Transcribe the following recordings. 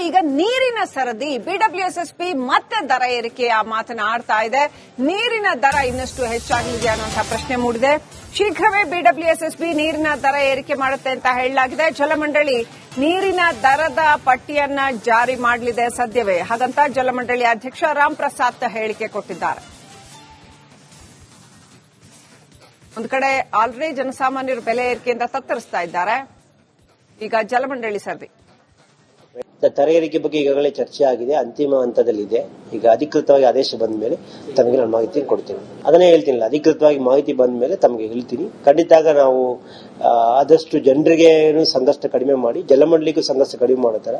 ಈಗ ನೀರಿನ ಸರದಿ ಬಿಡಬ್ಲ್ಯೂಎಸ್ಎಸ್ಪಿ ಮತ್ತೆ ದರ ಏರಿಕೆಯ ಮಾತನಾಡ್ತಾ ಇದೆ. ನೀರಿನ ದರ ಇನ್ನಷ್ಟು ಹೆಚ್ಚಾಗಲಿದೆ ಅನ್ನುವಂತಹ ಪ್ರಶ್ನೆ ಮೂಡಿದೆ. ಶೀಘ್ರವೇ ಬಿಡಬ್ಲ್ಯೂಎಸ್ಎಸ್ಬಿ ನೀರಿನ ದರ ಏರಿಕೆ ಮಾಡುತ್ತೆ ಅಂತ ಹೇಳಲಾಗಿದೆ. ಜಲಮಂಡಳಿ ನೀರಿನ ದರದ ಪಟ್ಟಿಯನ್ನ ಜಾರಿ ಮಾಡಲಿದೆ ಸದ್ಯವೇ. ಹಾಗಂತ ಜಲಮಂಡಳಿ ಅಧ್ಯಕ್ಷ ರಾಮ್ ಪ್ರಸಾದ್ ಹೇಳಿಕೆ ಕೊಟ್ಟಿದ್ದಾರೆ. ಒಂದು ಕಡೆ ಆಲ್ರೆಡಿ ಜನಸಾಮಾನ್ಯರು ಬೆಲೆ ಏರಿಕೆಯಿಂದ ತತ್ತರಿಸ್ತಾ ಇದ್ದಾರೆ. ಈಗ ಜಲಮಂಡಳಿ ಸರದಿ ದರ ಏರಿಕೆ ಬಗ್ಗೆ ಈಗಾಗಲೇ ಚರ್ಚೆ ಆಗಿದೆ, ಅಂತಿಮ ಹಂತದಲ್ಲಿದೆ. ಈಗ ಅಧಿಕೃತವಾಗಿ ಆದೇಶ ಬಂದ ಮೇಲೆ ತಮಗೆ ನಾನು ಮಾಹಿತಿಯನ್ನು ಕೊಡ್ತೀನಿ. ಅದನ್ನೇ ಹೇಳ್ತೀನಿ, ಅಧಿಕೃತವಾಗಿ ಮಾಹಿತಿ ಬಂದ ಮೇಲೆ ತಮಗೆ ಹೇಳ್ತೀನಿ. ಖಂಡಿತ ನಾವು ಆದಷ್ಟು ಜನರಿಗೆ ಸಂಘರ್ಷ ಕಡಿಮೆ ಮಾಡಿ, ಜಲಮಂಡಳಿಗೂ ಸಂಘರ್ಷ ಕಡಿಮೆ ಮಾಡೋ ತರ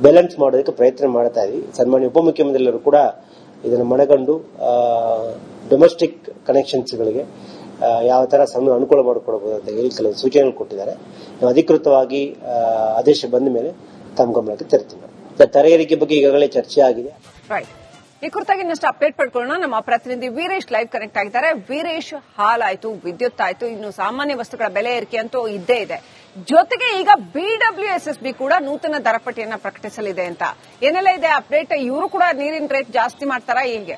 ಬ್ಯಾಲೆನ್ಸ್ ಮಾಡೋದಕ್ಕೆ ಪ್ರಯತ್ನ ಮಾಡ್ತಾ ಇದೀವಿ. ಸನ್ಮಾನ್ಯ ಉಪಮುಖ್ಯಮಂತ್ರಿಗಳು ಕೂಡ ಇದನ್ನು ಮನಗಂಡು ಡೊಮೆಸ್ಟಿಕ್ ಕನೆಕ್ಷನ್ಸ್ಗಳಿಗೆ ಯಾವ ತರ ಸಣ್ಣ ಅನುಕೂಲ ಮಾಡಿಕೊಡಬಹುದು ಅಂತ ಹೇಳಿ ಕೆಲವು ಸೂಚನೆಗಳು ಕೊಟ್ಟಿದ್ದಾರೆ. ನಾವು ಅಧಿಕೃತವಾಗಿ ಆದೇಶ ಬಂದ ಮೇಲೆ ತಮ್ಮ ಗಮನಕ್ಕೆ ತರ್ತೀವಿ. ದರ ಏರಿಕೆ ಬಗ್ಗೆ ಈಗಾಗಲೇ ಚರ್ಚೆ ಆಗಿದೆ. ಈ ಕುರಿತಾಗಿ ಇನ್ನಷ್ಟು ಅಪ್ಡೇಟ್ ಪಡ್ಕೊಳ್ಳೋಣ. ನಮ್ಮ ಪ್ರತಿನಿಧಿ ವೀರೇಶ್ ಲೈವ್ ಕನೆಕ್ಟ್ ಆಗಿದ್ದಾರೆ. ವೀರೇಶ್, ಹಾಲಾಯ್ತು, ವಿದ್ಯುತ್ ಆಯ್ತು, ಇನ್ನು ಸಾಮಾನ್ಯ ವಸ್ತುಗಳ ಬೆಲೆ ಏರಿಕೆ ಅಂತೂ ಇದ್ದೇ ಇದೆ. ಜೊತೆಗೆ ಈಗ ಬಿಡಬ್ಲ್ಯೂಎಸ್ಎಸ್ಬಿ ಕೂಡ ನೂತನ ದರಪಟ್ಟಿಯನ್ನ ಪ್ರಕಟಿಸಲಿದೆ ಅಂತ ಏನೆಲ್ಲ ಇದೆ ಅಪ್ಡೇಟ್? ಇವರು ಕೂಡ ನೀರಿನ ರೇಟ್ ಜಾಸ್ತಿ ಮಾಡ್ತಾರಾ ಹೇಗೆ?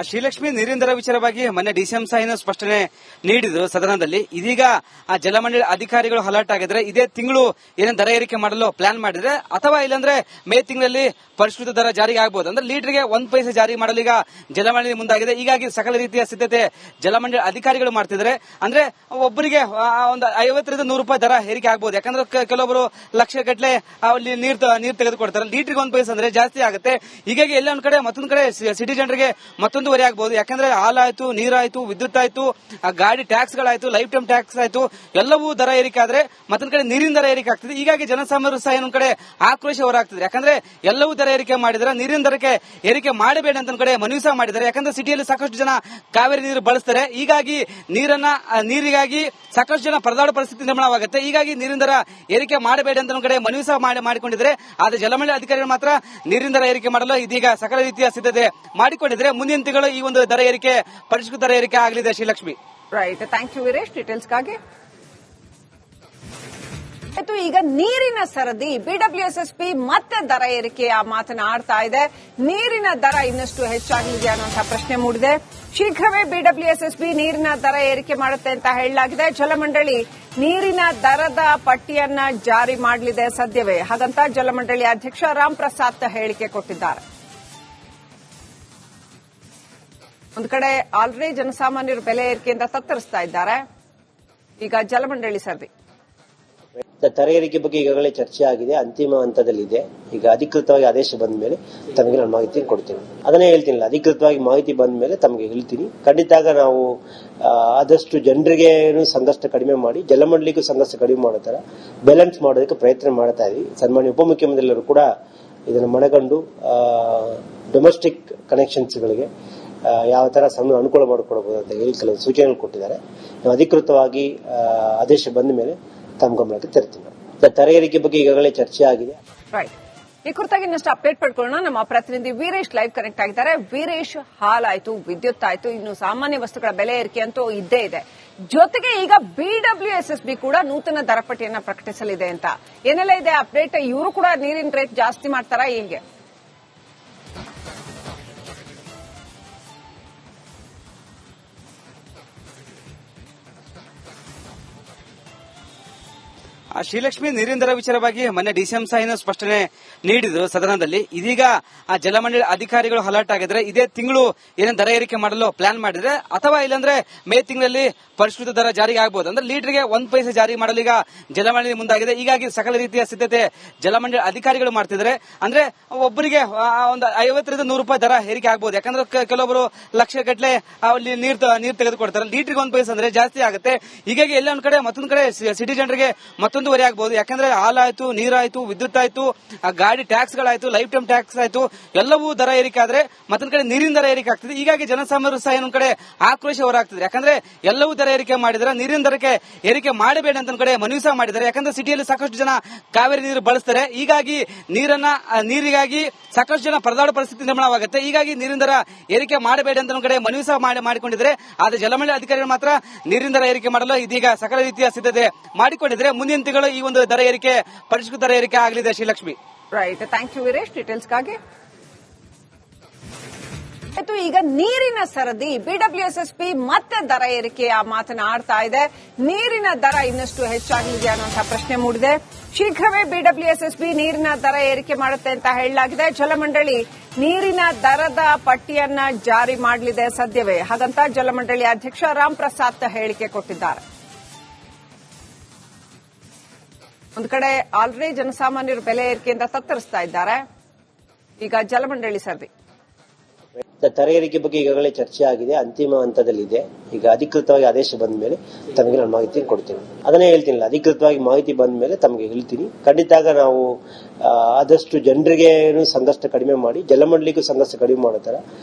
ಶ್ರೀಲಕ್ಷ್ಮಿ, ನೀರಿನ ದರ ವಿಚಾರವಾಗಿ ಮೊನ್ನೆ ಡಿಸಿಎಂ ಸಾಹಿನ ಸ್ಪಷ್ಟನೆ ನೀಡಿದ್ರು ಸದನದಲ್ಲಿ. ಇದೀಗ ಆ ಜಲಮಂಡಳಿ ಅಧಿಕಾರಿಗಳು ಅಲರ್ಟ್ ಆಗಿದ್ರೆ ಇದೇ ತಿಂಗಳು ಏನೇನು ದರ ಏರಿಕೆ ಮಾಡಲು ಪ್ಲಾನ್ ಮಾಡಿದ್ರೆ, ಅಥವಾ ಇಲ್ಲಾಂದ್ರೆ ಮೇ ತಿಂಗಳಲ್ಲಿ ಪರಿಷ್ಕೃತ ದರ ಜಾರಿಗೆ ಆಗಬಹುದು. ಅಂದ್ರೆ ಲೀಟರ್ಗೆ 1 ಪೈಸೆ ಜಾರಿ ಮಾಡಲು ಈಗ ಜಲಮಂಡಳಿ ಮುಂದಾಗಿದೆ. ಹೀಗಾಗಿ ಸಕಲ ರೀತಿಯ ಸಿದ್ಧತೆ ಜಲಮಂಡಳಿ ಅಧಿಕಾರಿಗಳು ಮಾಡ್ತಿದ್ದಾರೆ. ಅಂದ್ರೆ ಒಬ್ಬರಿಗೆ ಒಂದು 50 ರಿಂದ 100 ರೂಪಾಯಿ ದರ ಏರಿಕೆ ಆಗಬಹುದು. ಯಾಕಂದ್ರೆ ಕೆಲವೊಬ್ಬರು ಲಕ್ಷ ಗಟ್ಟಲೆ ಅಲ್ಲಿ ನೀರು ತೆಗೆದುಕೊಡ್ತಾರೆ. ಲೀಟರ್ಗೆ 1 ಪೈಸೆ ಅಂದ್ರೆ ಜಾಸ್ತಿ ಆಗುತ್ತೆ. ಹೀಗಾಗಿ ಎಲ್ಲ ಒಂದ್ ಕಡೆ ಮತ್ತೊಂದು ಕಡೆ ಸಿಟಿ ಜನರಿಗೆ ಮತ್ತೊಂದು ವರೆ ಆಗಬಹುದು. ಯಾಕಂದ್ರೆ ಹಾಲಾಯ್ತು, ನೀರಾಯ್ತು, ವಿದ್ಯುತ್ ಆಯ್ತು, ಗಾಡಿ ಟ್ಯಾಕ್ಸ್ ಗಳಾಯ್ತು, ಲೈಫ್ ಟೈಮ್ ಟ್ಯಾಕ್ಸ್ ಆಯ್ತು, ಎಲ್ಲವೂ ದರ ಏರಿಕೆ ಆದ್ರೆ ಮತ್ತೊಂದ್ ಕಡೆ ನೀರಿನ ದರ ಏರಿಕೆ ಆಗ್ತದೆ. ಹೀಗಾಗಿ ಜನಸಾಮಾನ್ಯರು ಸಹ ಇನ್ನೊಂದ್ ಕಡೆ ಆಕ್ರೋಶ ಹೊರಾಗ್ತದೆ. ಯಾಕಂದ್ರೆ ಎಲ್ಲವೂ ದರ ಏರಿಕೆ ಮಾಡಿದ್ರೆ ನೀರಿನ ದರಕ್ಕೆ ಏರಿಕೆ ಮಾಡಬೇಡ ಅಂತ ಕಡೆ ಮನವಿ ಸಹ ಮಾಡಿದ್ದಾರೆ. ಯಾಕಂದ್ರೆ ಸಿಟಿಯಲ್ಲಿ ಸಾಕಷ್ಟು ಜನ ಕಾವೇರಿ ನೀರು ಬಳಸ್ತಾರೆ. ಹೀಗಾಗಿ ನೀರಿಗಾಗಿ ಸಾಕಷ್ಟು ಜನ ಪರದಾಡುವ ಪರಿಸ್ಥಿತಿ ನಿರ್ಮಾಣವಾಗುತ್ತೆ. ಹೀಗಾಗಿ ನೀರಿನ ದರ ಏರಿಕೆ ಮಾಡಬೇಡ ಅಂತ ಕಡೆ ಮನವಿ ಸಹ ಮಾಡಿಕೊಂಡಿದ್ದಾರೆ. ಆದ್ರೆ ಜಲಮಂಡಳಿ ಅಧಿಕಾರಿಗಳು ಮಾತ್ರ ನೀರಿನ ದರ ಏರಿಕೆ ಮಾಡಲು ಇದೀಗ ಸಕಲ ರೀತಿಯ ಸಿದ್ಧತೆ ಮಾಡಿಕೊಂಡಿದ್ದಾರೆ. ಮುಂದಿನ ತಿಂಗಳು ಈ ಒಂದು ದರ ಏರಿಕೆ ಪರಿಷ್ಕೃತ ದರ ಏರಿಕೆ ಆಗಲಿದೆ. Srilakshmi, right, thank you Veeresh ಡೀಟೇಲ್ಸ್ಗಾಗಿ. ಈಗ ನೀರಿನ ಸರದಿ ಬಿಡಬ್ಲ್ಯೂಎಸ್ಎಸ್ಪಿ ಮತ್ತೆ ದರ ಏರಿಕೆಯ ಮಾತನಾಡ್ತಾ ಇದೆ. ನೀರಿನ ದರ ಇನ್ನಷ್ಟು ಹೆಚ್ಚಾಗಲಿದೆ ಅನ್ನುವಂತಹ ಪ್ರಶ್ನೆ ಮೂಡಿದೆ. ಶೀಘ್ರವೇ ಬಿಡಬ್ಲ್ಯೂಎಸ್ಎಸ್ಬಿ ನೀರಿನ ದರ ಏರಿಕೆ ಮಾಡುತ್ತೆ ಅಂತ ಹೇಳಲಾಗಿದೆ. ಜಲಮಂಡಳಿ ನೀರಿನ ದರದ ಪಟ್ಟಿಯನ್ನ ಜಾರಿ ಮಾಡಲಿದೆ ಸದ್ಯವೇ. ಹಾಗಂತ ಜಲಮಂಡಳಿ ಅಧ್ಯಕ್ಷ ರಾಮ್ ಪ್ರಸಾದ್ ಹೇಳಿಕೆ ಕೊಟ್ಟಿದ್ದಾರೆ. ಒಂದು ಕಡೆ ಆಲ್ರೆಡಿ ಜನಸಾಮಾನ್ಯರು ಬೆಲೆ ಏರಿಕೆಯಿಂದ ತತ್ತರಿಸ್ತಾ ಇದ್ದಾರೆ. ಈಗ ಜಲಮಂಡಳಿ ಸರದಿ ದರ ಏರಿಕೆ ಬಗ್ಗೆ ಈಗಾಗಲೇ ಚರ್ಚೆ ಆಗಿದೆ, ಅಂತಿಮ ಹಂತದಲ್ಲಿದೆ. ಈಗ ಅಧಿಕೃತವಾಗಿ ಆದೇಶ ಬಂದ ಮೇಲೆ ತಮಗೆ ನಾನು ಮಾಹಿತಿಯನ್ನು ಕೊಡ್ತೀನಿ. ಅದನ್ನೇ ಹೇಳ್ತೀನಿ, ಅಧಿಕೃತವಾಗಿ ಮಾಹಿತಿ ಬಂದ ಮೇಲೆ ತಮಗೆ ಹೇಳ್ತೀನಿ. ಖಂಡಿತ ನಾವು ಆದಷ್ಟು ಜನರಿಗೆ ಸಂಘರ್ಷ ಕಡಿಮೆ ಮಾಡಿ, ಜಲಮಂಡಳಿಗೂ ಸಂಘರ್ಷ ಕಡಿಮೆ ಮಾಡೋ ತರ ಬ್ಯಾಲೆನ್ಸ್ ಮಾಡೋದಕ್ಕೆ ಪ್ರಯತ್ನ ಮಾಡ್ತಾ ಇದೀವಿ. ಸನ್ಮಾನ್ಯ ಉಪಮುಖ್ಯಮಂತ್ರಿಗಳು ಕೂಡ ಇದನ್ನು ಮನಗಂಡು ಡೊಮೆಸ್ಟಿಕ್ ಕನೆಕ್ಷನ್ಸ್ಗಳಿಗೆ ಯಾವ ತರ ಸಣ್ಣ ಅನುಕೂಲ ಮಾಡಿಕೊಡಬಹುದು ಅಂತ ಹೇಳಿ ಕೆಲವು ಸೂಚನೆಗಳು ಕೊಟ್ಟಿದ್ದಾರೆ. ನಾವು ಅಧಿಕೃತವಾಗಿ ಆದೇಶ ಬಂದ ಮೇಲೆ ತಮ್ಮ ಗಮನಕ್ಕೆ ತರ್ತೀವಿ. ದರ ಏರಿಕೆ ಬಗ್ಗೆ ಈಗಾಗಲೇ ಚರ್ಚೆ ಆಗಿದೆ. ಈ ಕುರಿತಾಗಿ ಇನ್ನಷ್ಟು ಅಪ್ಡೇಟ್ ಪಡ್ಕೊಳ್ಳೋಣ. ನಮ್ಮ ಪ್ರತಿನಿಧಿ ವೀರೇಶ್ ಲೈವ್ ಕನೆಕ್ಟ್ ಆಗಿದ್ದಾರೆ. ವೀರೇಶ್, ಹಾಲಾಯ್ತು, ವಿದ್ಯುತ್ ಆಯ್ತು, ಇನ್ನು ಸಾಮಾನ್ಯ ವಸ್ತುಗಳ ಬೆಲೆ ಏರಿಕೆ ಅಂತೂ ಇದ್ದೇ ಇದೆ. ಜೊತೆಗೆ ಈಗ ಬಿಡಬ್ಲ್ಯೂಎಸ್ಎಸ್ಬಿ ಕೂಡ ನೂತನ ದರಪಟ್ಟಿಯನ್ನ ಪ್ರಕಟಿಸಲಿದೆ ಅಂತ ಏನೆಲ್ಲ ಇದೆ ಅಪ್ಡೇಟ್? ಇವರು ಕೂಡ ನೀರಿನ ರೇಟ್ ಜಾಸ್ತಿ ಮಾಡ್ತಾರಾ ಹೇಗೆ? ಶ್ರೀಲಕ್ಷ್ಮಿ, ನೀರಿನ ದರ ವಿಚಾರವಾಗಿ ಮೊನ್ನೆ ಡಿಸಿಎಂ ಸಾಹಿನ ಸ್ಪಷ್ಟನೆ ನೀಡಿದ್ರು ಸದನದಲ್ಲಿ. ಇದೀಗ ಆ ಜಲಮಂಡಳಿ ಅಧಿಕಾರಿಗಳು ಅಲರ್ಟ್ ಆಗಿದ್ರೆ ಇದೇ ತಿಂಗಳು ಏನೇನು ದರ ಏರಿಕೆ ಮಾಡಲು ಪ್ಲಾನ್ ಮಾಡಿದ್ರೆ, ಅಥವಾ ಇಲ್ಲಾಂದ್ರೆ ಮೇ ತಿಂಗಳಲ್ಲಿ ಪರಿಷ್ಕೃತ ದರ ಜಾರಿಗೆ ಆಗಬಹುದು. ಅಂದ್ರೆ ಲೀಟರ್ಗೆ 1 ಪೈಸೆ ಜಾರಿ ಮಾಡಲು ಈಗ ಜಲಮಂಡಳಿ ಮುಂದಾಗಿದೆ. ಹೀಗಾಗಿ ಸಕಲ ರೀತಿಯ ಸಿದ್ಧತೆ ಜಲಮಂಡಳಿ ಅಧಿಕಾರಿಗಳು ಮಾಡ್ತಿದ್ದಾರೆ. ಅಂದ್ರೆ ಒಬ್ಬರಿಗೆ ಒಂದು 50 ರಿಂದ 100 ರೂಪಾಯಿ ದರ ಏರಿಕೆ ಆಗಬಹುದು. ಯಾಕಂದ್ರೆ ಕೆಲವೊಬ್ಬರು ಲಕ್ಷ ಗಟ್ಟಲೆ ಅಲ್ಲಿ ನೀರು ತೆಗೆದುಕೊಡ್ತಾರೆ. ಲೀಟರ್ಗೆ 1 ಪೈಸೆ ಅಂದ್ರೆ ಜಾಸ್ತಿ ಆಗುತ್ತೆ. ಹೀಗಾಗಿ ಎಲ್ಲ ಒಂದ್ ಕಡೆ ಮತ್ತೊಂದು ಕಡೆ ಸಿಟಿ ಜನರಿಗೆ ಮತ್ತೊಂದು ಮತ್ತೊಂದುವರೆ ಆಗಬಹುದು. ಯಾಕಂದ್ರೆ ಹಾಲಾಯ್ತು, ನೀರಾಯ್ತು, ವಿದ್ಯುತ್ ಆಯ್ತು, ಗಾಡಿ ಟ್ಯಾಕ್ಸ್ ಗಳಾಯ್ತು, ಲೈಫ್ ಟೈಮ್ ಟ್ಯಾಕ್ಸ್ ಆಯ್ತು, ಎಲ್ಲವೂ ದರ ಏರಿಕೆ ಆದ್ರೆ ಮತ್ತೊಂದ್ ಕಡೆ ನೀರಿನ ದರ ಏರಿಕೆ ಆಗ್ತದೆ. ಹೀಗಾಗಿ ಜನಸಾಮಾನ್ಯರು ಸಹ ಇನ್ನೊಂದ್ ಕಡೆ ಆಕ್ರೋಶ ಹೊರಾಗ್ತದೆ. ಯಾಕಂದ್ರೆ ಎಲ್ಲವೂ ದರ ಏರಿಕೆ ಮಾಡಿದ್ರೆ ನೀರಿನ ದರಕ್ಕೆ ಏರಿಕೆ ಮಾಡಬೇಡ ಅಂತ ಕಡೆ ಮನವಿ ಸಹ ಮಾಡಿದ್ದಾರೆ. ಯಾಕಂದ್ರೆ ಸಿಟಿಯಲ್ಲಿ ಸಾಕಷ್ಟು ಜನ ಕಾವೇರಿ ನೀರು ಬಳಸ್ತಾರೆ. ಹೀಗಾಗಿ ನೀರಿಗಾಗಿ ಸಾಕಷ್ಟು ಜನ ಪರದಾಡ ಪರಿಸ್ಥಿತಿ ನಿರ್ಮಾಣವಾಗುತ್ತೆ. ಹೀಗಾಗಿ ನೀರಿನ ದರ ಏರಿಕೆ ಮಾಡಬೇಡ ಅಂತ ಕಡೆ ಮನವಿ ಸಹ ಮಾಡಿಕೊಂಡಿದ್ದಾರೆ. ಆದರೆ ಜಲಮಂಡಳಿ ಅಧಿಕಾರಿಗಳು ಮಾತ್ರ ನೀರಿನ ದರ ಏರಿಕೆ ಮಾಡಲು ಇದೀಗ ಸಕಲ ರೀತಿಯ ಸಿದ್ಧತೆ ಮಾಡಿಕೊಂಡಿದ್ದಾರೆ. ಮುಂದಿನ ತಿಂಗಳು ಈ ಒಂದು ದರ ಏರಿಕೆ ಪರಿಷ್ಕೃತ ದರ ಏರಿಕೆ ಆಗಲಿದೆ. Srilakshmi, right, thank you Veeresh ಡೀಟೇಲ್ಸ್ಗಾಗಿ. ಈಗ ನೀರಿನ ಸರದಿ ಬಿಡಬ್ಲ್ಯೂಎಸ್ಎಸ್ಪಿ ಮತ್ತೆ ದರ ಏರಿಕೆಯ ಮಾತನಾಡ್ತಾ ಇದೆ. ನೀರಿನ ದರ ಇನ್ನಷ್ಟು ಹೆಚ್ಚಾಗಲಿದೆ ಅನ್ನುವಂತಹ ಪ್ರಶ್ನೆ ಮೂಡಿದೆ. ಶೀಘ್ರವೇ ಬಿಡಬ್ಲ್ಯೂಎಸ್ಎಸ್ಬಿ ನೀರಿನ ದರ ಏರಿಕೆ ಮಾಡುತ್ತೆ ಅಂತ ಹೇಳಲಾಗಿದೆ. ಜಲಮಂಡಳಿ ನೀರಿನ ದರದ ಪಟ್ಟಿಯನ್ನ ಜಾರಿ ಮಾಡಲಿದೆ ಸದ್ಯವೇ. ಹಾಗಂತ ಜಲಮಂಡಳಿ ಅಧ್ಯಕ್ಷ ರಾಮ್ ಪ್ರಸಾದ್ ಹೇಳಿಕೆ ಕೊಟ್ಟಿದ್ದಾರೆ. ಒಂದು ಕಡೆ ಆಲ್ರೆಡಿ ಜನಸಾಮಾನ್ಯರು ಬೆಲೆ ಏರಿಕೆಯಿಂದ ತತ್ತರಿಸ್ತಾ ಇದ್ದಾರೆ. ಈಗ ಜಲಮಂಡಳಿ ಸರದಿ ದರ ಏರಿಕೆ ಬಗ್ಗೆ ಈಗಾಗಲೇ ಚರ್ಚೆ ಆಗಿದೆ, ಅಂತಿಮ ಹಂತದಲ್ಲಿದೆ. ಈಗ ಅಧಿಕೃತವಾಗಿ ಆದೇಶ ಬಂದ ಮೇಲೆ ತಮಗೆ ನಾನು ಮಾಹಿತಿಯನ್ನು ಕೊಡ್ತೀನಿ. ಅದನ್ನೇ ಹೇಳ್ತೀನಿ, ಅಧಿಕೃತವಾಗಿ ಮಾಹಿತಿ ಬಂದ ಮೇಲೆ ತಮಗೆ ಹೇಳ್ತೀನಿ. ಖಂಡಿತ ನಾವು ಆದಷ್ಟು ಜನರಿಗೆ ಸಂಕಷ್ಟ ಕಡಿಮೆ ಮಾಡಿ, ಜಲಮಂಡಳಿಗೂ ಸಂಕಷ್ಟ ಕಡಿಮೆ ಮಾಡೋ ತರ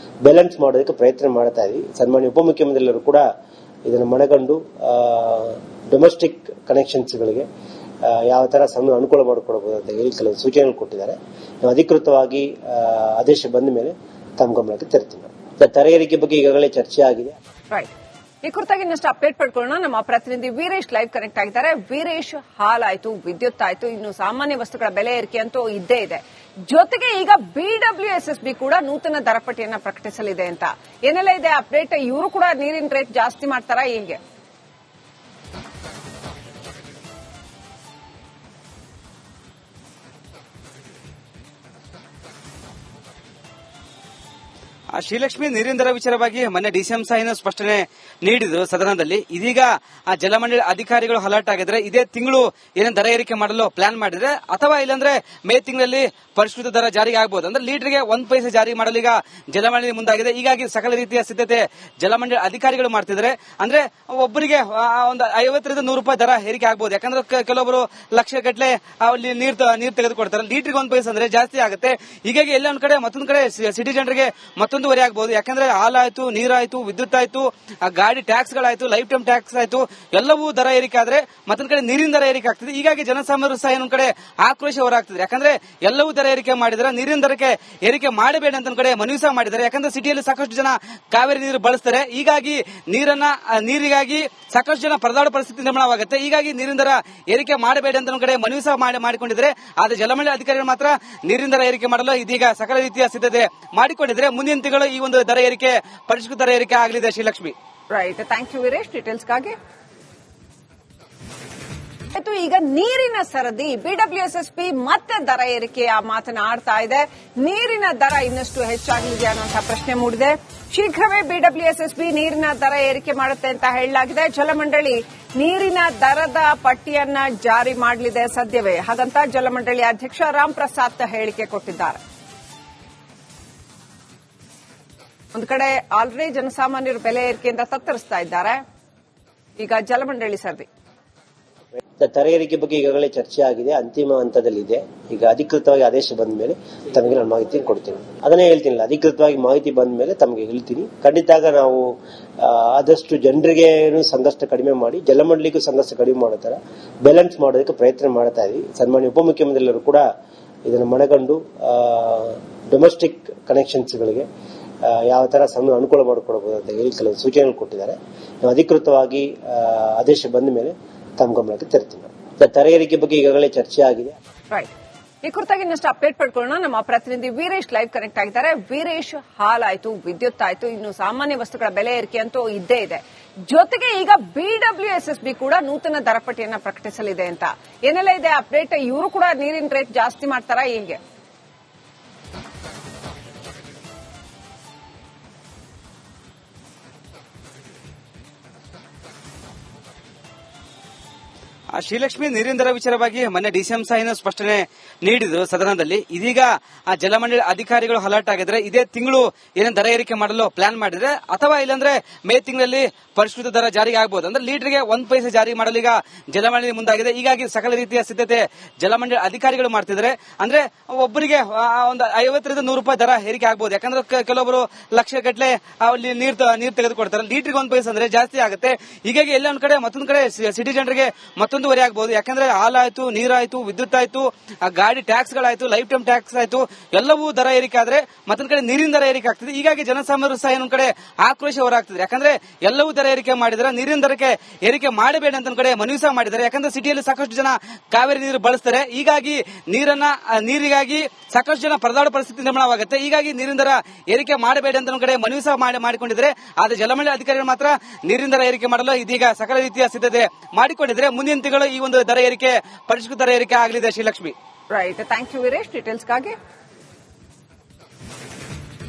ಬ್ಯಾಲೆನ್ಸ್ ಮಾಡೋದಕ್ಕೆ ಪ್ರಯತ್ನ ಮಾಡ್ತಾ ಇದೀವಿ. ಸನ್ಮಾನ್ಯ ಉಪಮುಖ್ಯಮಂತ್ರಿಗಳು ಕೂಡ ಇದನ್ನು ಮನಗಂಡು ಡೊಮೆಸ್ಟಿಕ್ ಕನೆಕ್ಷನ್ಸ್ಗಳಿಗೆ ಯಾವ ತರ ಸಣ್ಣ ಅನುಕೂಲ ಮಾಡಿಕೊಡಬಹುದು ಅಂತ ಹೇಳಿ ಕೆಲವು ಸೂಚನೆಗಳು ಕೊಟ್ಟಿದ್ದಾರೆ. ಅಧಿಕೃತವಾಗಿ ಆದೇಶ ಬಂದ ಮೇಲೆ ತಮ್ಮ ಗಮನಕ್ಕೆ ತರ್ತೀನಿ. ದರ ಏರಿಕೆ ಬಗ್ಗೆ ಈಗಾಗಲೇ ಚರ್ಚೆ ಆಗಿದೆ. ಈ ಕುರಿತಾಗಿ ಇನ್ನಷ್ಟು ಅಪ್ಡೇಟ್ ಪಡ್ಕೊಳ್ಳೋಣ. ನಮ್ಮ ಪ್ರತಿನಿಧಿ ವೀರೇಶ್ ಲೈವ್ ಕನೆಕ್ಟ್ ಆಗಿದ್ದಾರೆ. ವೀರೇಶ್, ಹಾಲಾಯ್ತು, ವಿದ್ಯುತ್ ಆಯ್ತು, ಇನ್ನು ಸಾಮಾನ್ಯ ವಸ್ತುಗಳ ಬೆಲೆ ಏರಿಕೆ ಅಂತೂ ಇದ್ದೇ ಇದೆ. ಜೊತೆಗೆ ಈಗ ಬಿಡಬ್ಲ್ಯೂಎಸ್ಎಸ್ಬಿ ಕೂಡ ನೂತನ ದರಪಟ್ಟಿಯನ್ನ ಪ್ರಕಟಿಸಲಿದೆ ಅಂತ ಏನೆಲ್ಲ ಇದೆ ಅಪ್ಡೇಟ್? ಇವರು ಕೂಡ ನೀರಿನ ರೇಟ್ ಜಾಸ್ತಿ ಮಾಡ್ತಾರಾ ಹೇಗೆ? ಶ್ರೀಲಕ್ಷ್ಮಿ, ನೀರಿನ ದರ ವಿಚಾರವಾಗಿ ಮೊನ್ನೆ ಡಿಸಿಎಂ ಸಹ ಸ್ಪಷ್ಟನೆ ನೀಡಿದ್ರು ಸದನದಲ್ಲಿ. ಇದೀಗ ಜಲಮಂಡಳಿ ಅಧಿಕಾರಿಗಳು ಅಲರ್ಟ್ ಆಗಿದ್ರೆ ಇದೇ ತಿಂಗಳು ಏನೇನು ದರ ಏರಿಕೆ ಮಾಡಲು ಪ್ಲಾನ್ ಮಾಡಿದ್ರೆ ಅಥವಾ ಇಲ್ಲಾಂದ್ರೆ ಮೇ ತಿಂಗಳಲ್ಲಿ ಪರಿಷ್ಕೃತ ದರ ಜಾರಿಗೆ ಆಗಬಹುದು. ಅಂದ್ರೆ ಲೀಟರ್ಗೆ 1 ಪೈಸೆ ಜಾರಿ ಮಾಡಲು ಈಗ ಜಲಮಂಡಳಿ ಮುಂದಾಗಿದೆ. ಹೀಗಾಗಿ ಸಕಲ ರೀತಿಯ ಸಿದ್ಧತೆ ಜಲಮಂಡಳಿ ಅಧಿಕಾರಿಗಳು ಮಾಡ್ತಿದ್ದಾರೆ. ಅಂದ್ರೆ ಒಬ್ಬರಿಗೆ ಒಂದು 50 ರೂಪಾಯಿ ದರ ಏರಿಕೆ ಆಗಬಹುದು. ಯಾಕಂದ್ರೆ ಕೆಲವೊಬ್ಬರು ಲಕ್ಷ ಗಟ್ಟಲೆ ನೀರು ತೆಗೆದುಕೊಡ್ತಾರೆ. ಲೀಟರ್ಗೆ 1 ಪೈಸೆ ಅಂದ್ರೆ ಜಾಸ್ತಿ ಆಗುತ್ತೆ. ಹೀಗಾಗಿ ಎಲ್ಲ ಒಂದ್ ಕಡೆ ಮತ್ತೊಂದು ಕಡೆ ಸಿಟಿ ಜನರಿಗೆ ಮತ್ತೊಂದುವರೆ ಆಗಬಹುದು. ಯಾಕಂದ್ರೆ ಹಾಲಾಯ್ತು, ನೀರಾಯ್ತು, ವಿದ್ಯುತ್ ಆಯ್ತು, ಗಾಡಿ ಟ್ಯಾಕ್ಸ್ ಗಳಾಯ್ತು, ಲೈಫ್ ಟೈಮ್ ಟ್ಯಾಕ್ಸ್ ಆಯ್ತು, ಎಲ್ಲವೂ ದರ ಏರಿಕೆ ಆದ್ರೆ ಮತ್ತೊಂದ್ ಕಡೆ ನೀರಿನ ದರ ಏರಿಕೆ ಆಗ್ತದೆ. ಹೀಗಾಗಿ ಜನಸಾಮಾನ್ಯರು ಸಹ ಇನ್ನೊಂದ್ ಕಡೆ ಆಕ್ರೋಶ ಹೊರಾಗ್ತದೆ. ಯಾಕಂದ್ರೆ ಎಲ್ಲವೂ ದರ ಏರಿಕೆ ಮಾಡಿದ್ರೆ ನೀರಿನ ದರಕ್ಕೆ ಏರಿಕೆ ಮಾಡಬೇಡ ಅಂತ ಕಡೆ ಮನವಿ ಸಹ ಮಾಡಿದ್ದಾರೆ. ಯಾಕಂದ್ರೆ ಸಿಟಿಯಲ್ಲಿ ಸಾಕಷ್ಟು ಜನ ಕಾವೇರಿ ನೀರು ಬಳಸ್ತಾರೆ. ಹೀಗಾಗಿ ನೀರಿಗಾಗಿ ಸಾಕಷ್ಟು ಜನ ಪರದಾಡ ಪರಿಸ್ಥಿತಿ ನಿರ್ಮಾಣವಾಗುತ್ತೆ. ಹೀಗಾಗಿ ನೀರಿನ ದರ ಏರಿಕೆ ಮಾಡಬೇಡ ಅಂತ ಕಡೆ ಮನವಿ ಸಹ ಮಾಡಿಕೊಂಡಿದ್ದಾರೆ. ಆದರೆ ಜಲಮಂಡಳಿ ಅಧಿಕಾರಿಗಳು ಮಾತ್ರ ನೀರಿನ ದರ ಏರಿಕೆ ಮಾಡಲು ಇದೀಗ ಸಕಲ ರೀತಿಯ ಸಿದ್ಧತೆ ಮಾಡಿಕೊಂಡಿದ್ದಾರೆ. ಮುಂದಿನ ತಿಂಗಳು ಈ ಒಂದು ದರ ಏರಿಕೆ ಪರಿಷ್ಕೃತ ದರ ಏರಿಕೆ ಆಗಲಿದೆ. Srilakshmi, right, thank you Veeresh ಡೀಟೇಲ್ಸ್ಗಾಗಿ. ಈಗ ನೀರಿನ ಸರದಿ ಬಿಡಬ್ಲ್ಯೂಎಸ್ಎಸ್ಪಿ ಮತ್ತೆ ದರ ಏರಿಕೆಯ ಮಾತನಾಡ್ತಾ ಇದೆ. ನೀರಿನ ದರ ಇನ್ನಷ್ಟು ಹೆಚ್ಚಾಗಲಿದೆ ಅನ್ನುವಂತಹ ಪ್ರಶ್ನೆ ಮೂಡಿದೆ. ಶೀಘ್ರವೇ ಬಿಡಬ್ಲ್ಯೂಎಸ್ಎಸ್ಬಿ ನೀರಿನ ದರ ಏರಿಕೆ ಮಾಡುತ್ತೆ ಅಂತ ಹೇಳಲಾಗಿದೆ. ಜಲಮಂಡಳಿ ನೀರಿನ ದರದ ಪಟ್ಟಿಯನ್ನ ಜಾರಿ ಮಾಡಲಿದೆ ಸದ್ಯವೇ. ಹಾಗಂತ ಜಲಮಂಡಳಿ ಅಧ್ಯಕ್ಷ ರಾಮ್ ಪ್ರಸಾದ್ ಹೇಳಿಕೆ ಕೊಟ್ಟಿದ್ದಾರೆ. ಒಂದು ಕಡೆ ಆಲ್ರೆಡಿ ಜನಸಾಮಾನ್ಯರು ಬೆಲೆ ಏರಿಕೆಯಿಂದ ತತ್ತರಿಸ್ತಾ ಇದ್ದಾರೆ. ಈಗ ಜಲಮಂಡಳಿ ಸರದಿ ದರ ಏರಿಕೆ ಬಗ್ಗೆ ಈಗಾಗಲೇ ಚರ್ಚೆ ಆಗಿದೆ, ಅಂತಿಮ ಹಂತದಲ್ಲಿದೆ. ಈಗ ಅಧಿಕೃತವಾಗಿ ಆದೇಶ ಬಂದ ಮೇಲೆ ತಮಗೆ ನಾನು ಮಾಹಿತಿಯನ್ನು ಕೊಡ್ತೀನಿ. ಅದನ್ನೇ ಹೇಳ್ತೀನಿ, ಅಧಿಕೃತವಾಗಿ ಮಾಹಿತಿ ಬಂದ ಮೇಲೆ ತಮಗೆ ಹೇಳ್ತೀನಿ. ಖಂಡಿತ ನಾವು ಆದಷ್ಟು ಜನರಿಗೆ ಸಂಕಷ್ಟ ಕಡಿಮೆ ಮಾಡಿ, ಜಲಮಂಡಳಿಗೂ ಸಂಕಷ್ಟ ಕಡಿಮೆ ಮಾಡೋ ತರ ಬ್ಯಾಲೆನ್ಸ್ ಮಾಡೋದಕ್ಕೆ ಪ್ರಯತ್ನ ಮಾಡ್ತಾ ಇದೀವಿ. ಸನ್ಮಾನ್ಯ ಉಪಮುಖ್ಯಮಂತ್ರಿಗಳು ಕೂಡ ಇದನ್ನು ಮನಗಂಡು ಡೊಮೆಸ್ಟಿಕ್ ಕನೆಕ್ಷನ್ಸ್ಗಳಿಗೆ ಯಾವ ತರ ಸಣ್ಣ ಅನುಕೂಲ ಮಾಡಿಕೊಡಬಹುದು ಅಂತ ಹೇಳಿ ಕೆಲವು ಸೂಚನೆಗಳು ಕೊಟ್ಟಿದ್ದಾರೆ. ಅಧಿಕೃತವಾಗಿ ಆದೇಶ ಬಂದ ಮೇಲೆ ತಮ್ಮ ಗಮನಕ್ಕೆ ತರ್ತೀನಿ. ದರ ಏರಿಕೆ ಬಗ್ಗೆ ಈಗಾಗಲೇ ಚರ್ಚೆ ಆಗಿದೆ. ಈ ಕುರಿತಾಗಿ ಇನ್ನಷ್ಟು ಅಪ್ಡೇಟ್ ಪಡ್ಕೊಳ್ಳೋಣ. ನಮ್ಮ ಪ್ರತಿನಿಧಿ ವೀರೇಶ್ ಲೈವ್ ಕನೆಕ್ಟ್ ಆಗಿದ್ದಾರೆ. ವೀರೇಶ್, ಹಾಲಾಯ್ತು, ವಿದ್ಯುತ್ ಆಯ್ತು, ಇನ್ನು ಸಾಮಾನ್ಯ ವಸ್ತುಗಳ ಬೆಲೆ ಏರಿಕೆ ಅಂತೂ ಇದ್ದೇ ಇದೆ. ಜೊತೆಗೆ ಈಗ ಬಿಡಬ್ಲ್ಯೂಎಸ್ಎಸ್ಬಿ ಕೂಡ ನೂತನ ದರಪಟ್ಟಿಯನ್ನ ಪ್ರಕಟಿಸಲಿದೆ ಅಂತ ಏನೆಲ್ಲ ಇದೆ ಅಪ್ಡೇಟ್? ಇವರು ಕೂಡ ನೀರಿನ ರೇಟ್ ಜಾಸ್ತಿ ಮಾಡ್ತಾರಾ ಹೇಗೆ? ಶ್ರೀಲಕ್ಷ್ಮಿ ನೀರಿನ ದರ ವಿಚಾರವಾಗಿ ಮೊನ್ನೆ ಡಿಸಿಎಂ ಸಾಯಿನ ಸ್ಪಷ್ಟನೆ ನೀಡಿದ್ರು ಸದನದಲ್ಲಿ. ಇದೀಗ ಆ ಜಲಮಂಡಳಿ ಅಧಿಕಾರಿಗಳು ಅಲರ್ಟ್ ಆಗಿದ್ರೆ ಇದೇ ತಿಂಗಳು ಏನೇನು ದರ ಏರಿಕೆ ಮಾಡಲು ಪ್ಲಾನ್ ಮಾಡಿದ್ರೆ ಅಥವಾ ಇಲ್ಲಾಂದ್ರೆ ಮೇ ತಿಂಗಳಲ್ಲಿ ಪರಿಷ್ಕೃತ ದರ ಜಾರಿಗೆ ಆಗಬಹುದು. ಅಂದ್ರೆ ಲೀಟರ್ಗೆ 1 ಪೈಸೆ ಜಾರಿ ಮಾಡಲು ಈಗ ಜಲಮಂಡಳಿ ಮುಂದಾಗಿದೆ. ಹೀಗಾಗಿ ಸಕಲ ರೀತಿಯ ಸಿದ್ಧತೆ ಜಲಮಂಡಳಿ ಅಧಿಕಾರಿಗಳು ಮಾಡ್ತಿದ್ದಾರೆ. ಅಂದ್ರೆ ಒಬ್ಬರಿಗೆ ಒಂದು 50 ರಿಂದ 100 ರೂಪಾಯಿ ದರ ಏರಿಕೆ ಆಗಬಹುದು. ಯಾಕಂದ್ರೆ ಕೆಲವೊಬ್ಬರು ಲಕ್ಷ ಗಟ್ಟಲೆ ಅಲ್ಲಿ ನೀರು ತೆಗೆದುಕೊಡ್ತಾರೆ. ಲೀಟರ್ಗೆ 1 ಪೈಸೆ ಅಂದ್ರೆ ಜಾಸ್ತಿ ಆಗುತ್ತೆ. ಹೀಗಾಗಿ ಎಲ್ಲ ಒಂದ್ ಕಡೆ ಮತ್ತೊಂದು ಕಡೆ ಸಿಟಿ ಜನರಿಗೆ ಮತ್ತೊಂದು ಹೊರೆ ಆಗಬಹುದು. ಯಾಕಂದ್ರೆ ಹಾಲಾಯ್ತು, ನೀರಾಯ್ತು, ವಿದ್ಯುತ್ ಆಯ್ತು, ಗಾಡಿ ಟ್ಯಾಕ್ಸ್ ಗಳಾಯ್ತು, ಲೈಫ್ ಟೈಮ್ ಟ್ಯಾಕ್ಸ್ ಆಯ್ತು, ಎಲ್ಲವೂ ದರ ಏರಿಕೆ ಆದ್ರೆ ಮತ್ತೊಂದ್ ಕಡೆ ನೀರಿನ ದರ ಏರಿಕೆ ಆಗ್ತದೆ. ಹೀಗಾಗಿ ಜನಸಾಮಾನ್ಯರು ಸಹ ಇನ್ನೊಂದ್ ಕಡೆ ಆಕ್ರೋಶ ಹೊರಾಗ್ತದೆ. ಯಾಕಂದ್ರೆ ಎಲ್ಲವೂ ದರ ಏರಿಕೆ ಮಾಡಿದ್ರೆ ನೀರಿನ ದರಕ್ಕೆ ಏರಿಕೆ ಮಾಡಬೇಡ ಅಂತ ಕಡೆ ಮನವಿ ಸಹ ಮಾಡಿದ್ದಾರೆ. ಯಾಕಂದ್ರೆ ಸಿಟಿಯಲ್ಲಿ ಸಾಕಷ್ಟು ಜನ ಕಾವೇರಿ ನೀರು ಬಳಸ್ತಾರೆ. ಹೀಗಾಗಿ ನೀರಿಗಾಗಿ ಸಾಕಷ್ಟು ಜನ ಪರದಾಡುವ ಪರಿಸ್ಥಿತಿ ನಿರ್ಮಾಣವಾಗುತ್ತೆ. ಹೀಗಾಗಿ ನೀರಿನ ದರ ಏರಿಕೆ ಮಾಡಬೇಡ ಅಂತ ಕಡೆ ಮನವಿ ಸಹ ಮಾಡಿಕೊಂಡಿದ್ದಾರೆ. ಆದರೆ ಜಲಮಂಡಳಿ ಅಧಿಕಾರಿಗಳು ಮಾತ್ರ ನೀರಿನ ದರ ಏರಿಕೆ ಮಾಡಲು ಇದೀಗ ಸಕಲ ರೀತಿಯ ಸಿದ್ಧತೆ ಮಾಡಿಕೊಂಡಿದ್ರೆ ಮುಂದಿನ ತಿಂಗಳು ಈ ಒಂದು ದರ ಏರಿಕೆ ಪರಿಷ್ಕೃತ ದರ ಏರಿಕೆ ಆಗಲಿದೆ. Srilakshmi, right. Thank you Veeresh, ಡೀಟೇಲ್ಸ್ಗಾಗಿ.